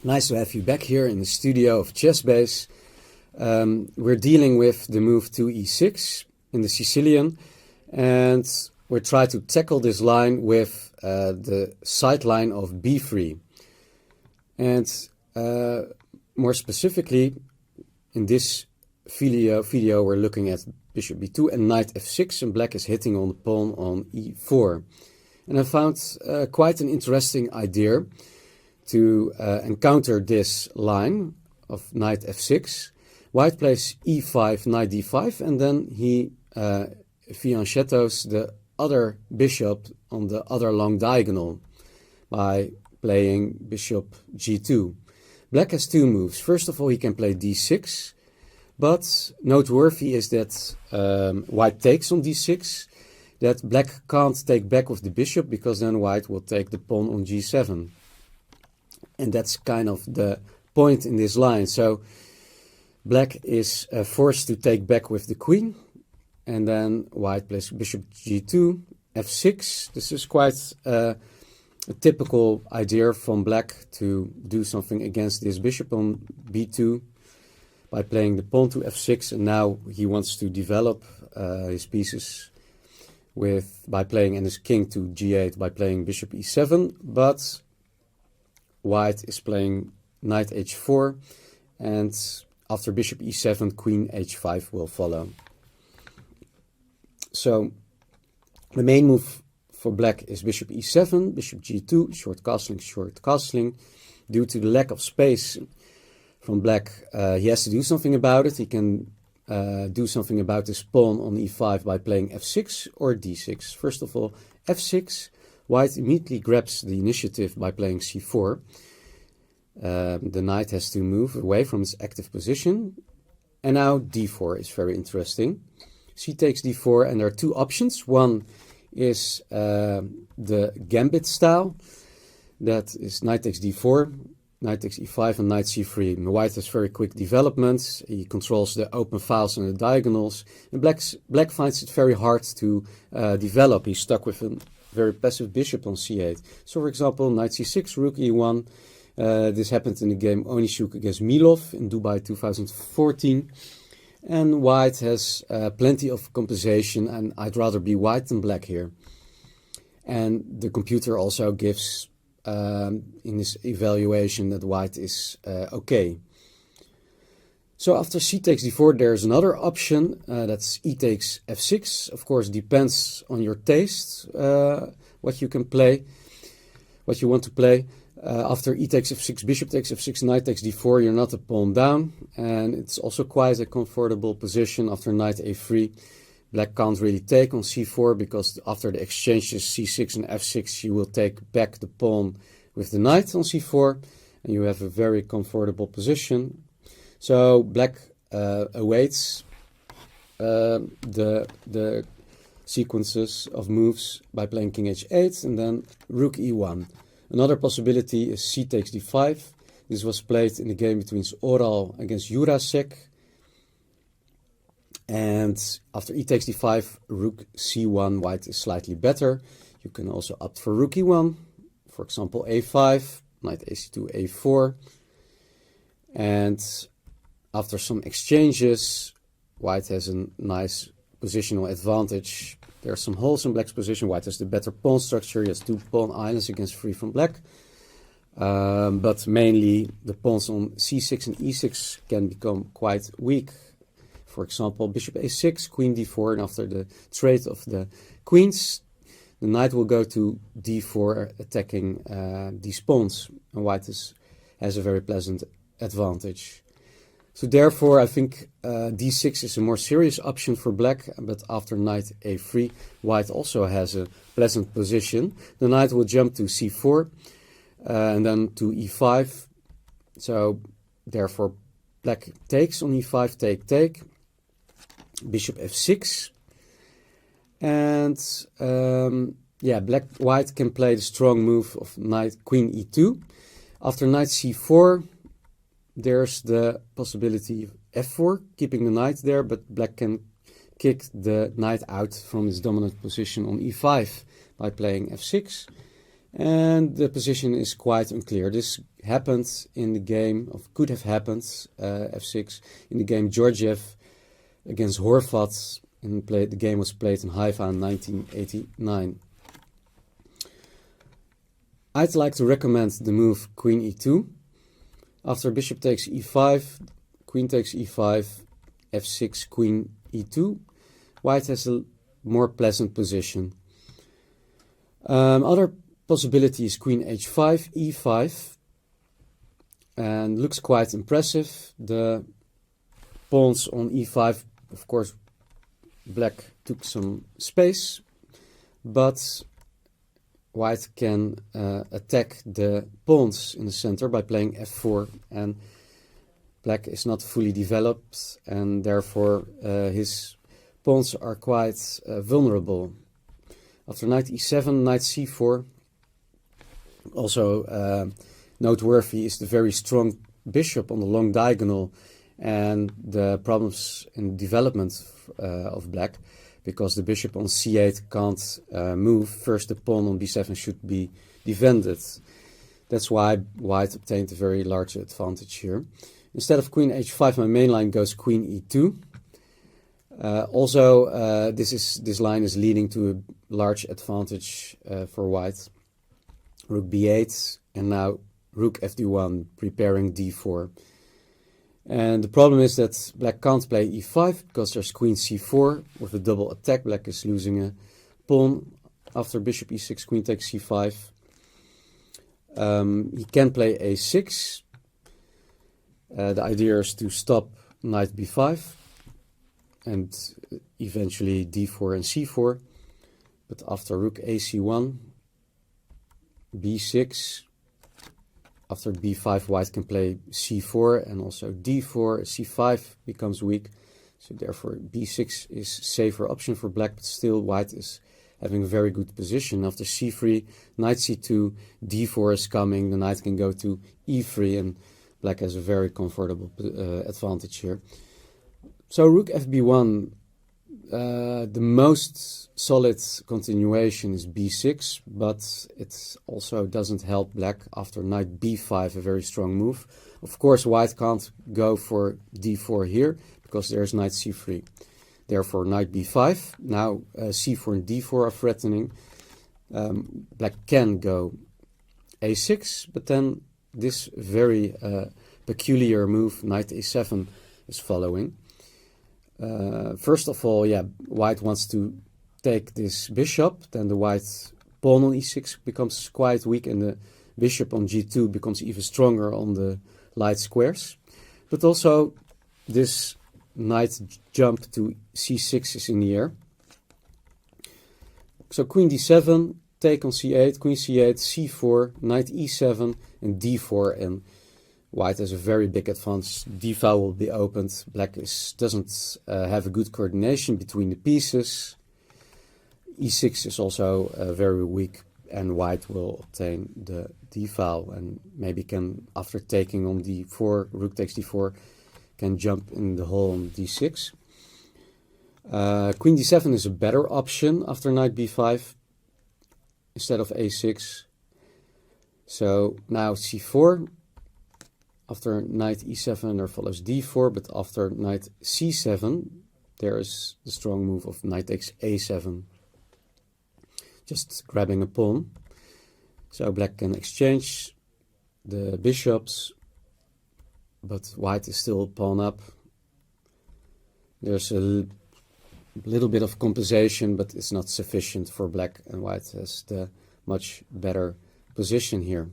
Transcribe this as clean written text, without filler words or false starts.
Nice to have you back here in the studio of ChessBase. We're dealing with the move to e6 in the Sicilian, and we're trying to tackle this line with the side line of b3. And more specifically, in this video we're looking at bishop b2 and knight f6, and black is hitting on the pawn on e4. And I found quite an interesting idea to encounter this line of knight f6. White plays e5, knight d5, and then he fianchettos the other bishop on the other long diagonal by playing bishop g2. Black has two moves. First of all, he can play d6, but noteworthy is that white takes on d6, that black can't take back with the bishop because then white will take the pawn on g7. And that's kind of the point in this line. So black is forced to take back with the queen, and then white plays bishop g2, f6. This is quite a typical idea from black to do something against this bishop on b2 by playing the pawn to f6, and now he wants to develop his pieces by playing and his king to g8 by playing bishop e7, but white is playing knight h4, and after bishop e7, queen h5 will follow. So the main move for black is bishop e7, bishop g2, short castling. Due to the lack of space from black, he has to do something about it. He can do something about this pawn on e5 by playing f6 or d6. First of all, f6. White immediately grabs the initiative by playing c4. The knight has to move away from its active position. And now d4 is very interesting. C takes d4, and there are two options. One is the gambit style. That is knight takes d4, knight takes e5, and knight c3. And white has very quick developments. He controls the open files and the diagonals. And black finds it very hard to develop. He's stuck with a very passive bishop on c8. So, for example, knight c6, rook e1. This happened in the game Onishuk against Milov in Dubai 2014. And white has plenty of compensation, and I'd rather be white than black here. And the computer also gives in this evaluation that white is okay. So after c takes d4, there's another option, that's e takes f6. Of course, depends on your taste, what you can play, what you want to play. After e takes f6, bishop takes f6, knight takes d4, you're not a pawn down. And it's also quite a comfortable position after knight a3. Black can't really take on c4 because after the exchanges c6 and f6, you will take back the pawn with the knight on c4. And you have a very comfortable position. So black awaits the sequences of moves by playing king h8 and then rook e1. Another possibility is c takes d5. This was played in the game between Oral against Jurasek. And after e takes d5, rook c1, white is slightly better. You can also opt for rook e1, for example a5, knight ac2, a4. And after some exchanges, white has a nice positional advantage. There are some holes in black's position. White has the better pawn structure. He has two pawn islands against three from black. But mainly the pawns on c6 and e6 can become quite weak. For example, bishop a6, queen d4, and after the trade of the queens, the knight will go to d4, attacking these pawns. And white has a very pleasant advantage. So therefore, I think d6 is a more serious option for black, but after knight a3, white also has a pleasant position. The knight will jump to c4 and then to e5. So therefore, black takes on e5, take, bishop f6. And white can play the strong move of queen e2. After knight c4, there's the possibility of f4, keeping the knight there, but black can kick the knight out from its dominant position on e5 by playing f6. And the position is quite unclear. This happened in the game, or could have happened, f6, in the game Georgiev against Horvat. The game was played in Haifa in 1989. I'd like to recommend the move Queen e2. After bishop takes e5, queen takes e5, f6, queen e2. White has a more pleasant position. Other possibility is queen h5, e5, and looks quite impressive. The pawns on e5, of course, black took some space, but white can attack the pawns in the center by playing f4, and black is not fully developed, and therefore his pawns are quite vulnerable. After knight e7, knight c4. Also noteworthy is the very strong bishop on the long diagonal and the problems in development of black, because the bishop on c8 can't move. First the pawn on b7 should be defended. That's why white obtained a very large advantage here. Instead of queen h5, my main line goes queen e2. This line is leading to a large advantage for white. Rook b8, and now rook fd1, preparing d4. And the problem is that black can't play e5 because there's queen c4 with a double attack. Black is losing a pawn. After bishop e6, queen takes c5. He can play a6. The idea is to stop knight b5 and eventually d4 and c4. But after rook ac1, b6, after b5, white can play c4 and also d4. c5 becomes weak, so therefore b6 is safer option for black, but still white is having a very good position. After c3, knight c2, d4 is coming, the knight can go to e3, and black has a very comfortable advantage here. So rook fb1, the most solid continuation is b6, but it also doesn't help black after knight b5, a very strong move. Of course, white can't go for d4 here because there's knight c3. Therefore, knight b5. Now c4 and d4 are threatening. Black can go a6, but then this very peculiar move, knight a7, is following. First of all, white wants to take this bishop, then the white pawn on e6 becomes quite weak, and the bishop on g2 becomes even stronger on the light squares. But also this knight jump to c6 is in the air. So queen d7, take on c8, queen c8, c4, knight e7 and d4, and white has a very big advantage. d-file will be opened. Black doesn't have a good coordination between the pieces. e6 is also very weak, and white will obtain the d-file, and maybe can, after taking on d4, rook takes d4, can jump in the hole on d6. Queen d7 is a better option after knight b5 instead of a6. So now c4. After knight e7 there follows d4, but after knight c7 there is the strong move of knight takes a7, just grabbing a pawn. So black can exchange the bishops, but white is still pawn up. There's a little bit of compensation, but it's not sufficient for black, and white has the much better position here.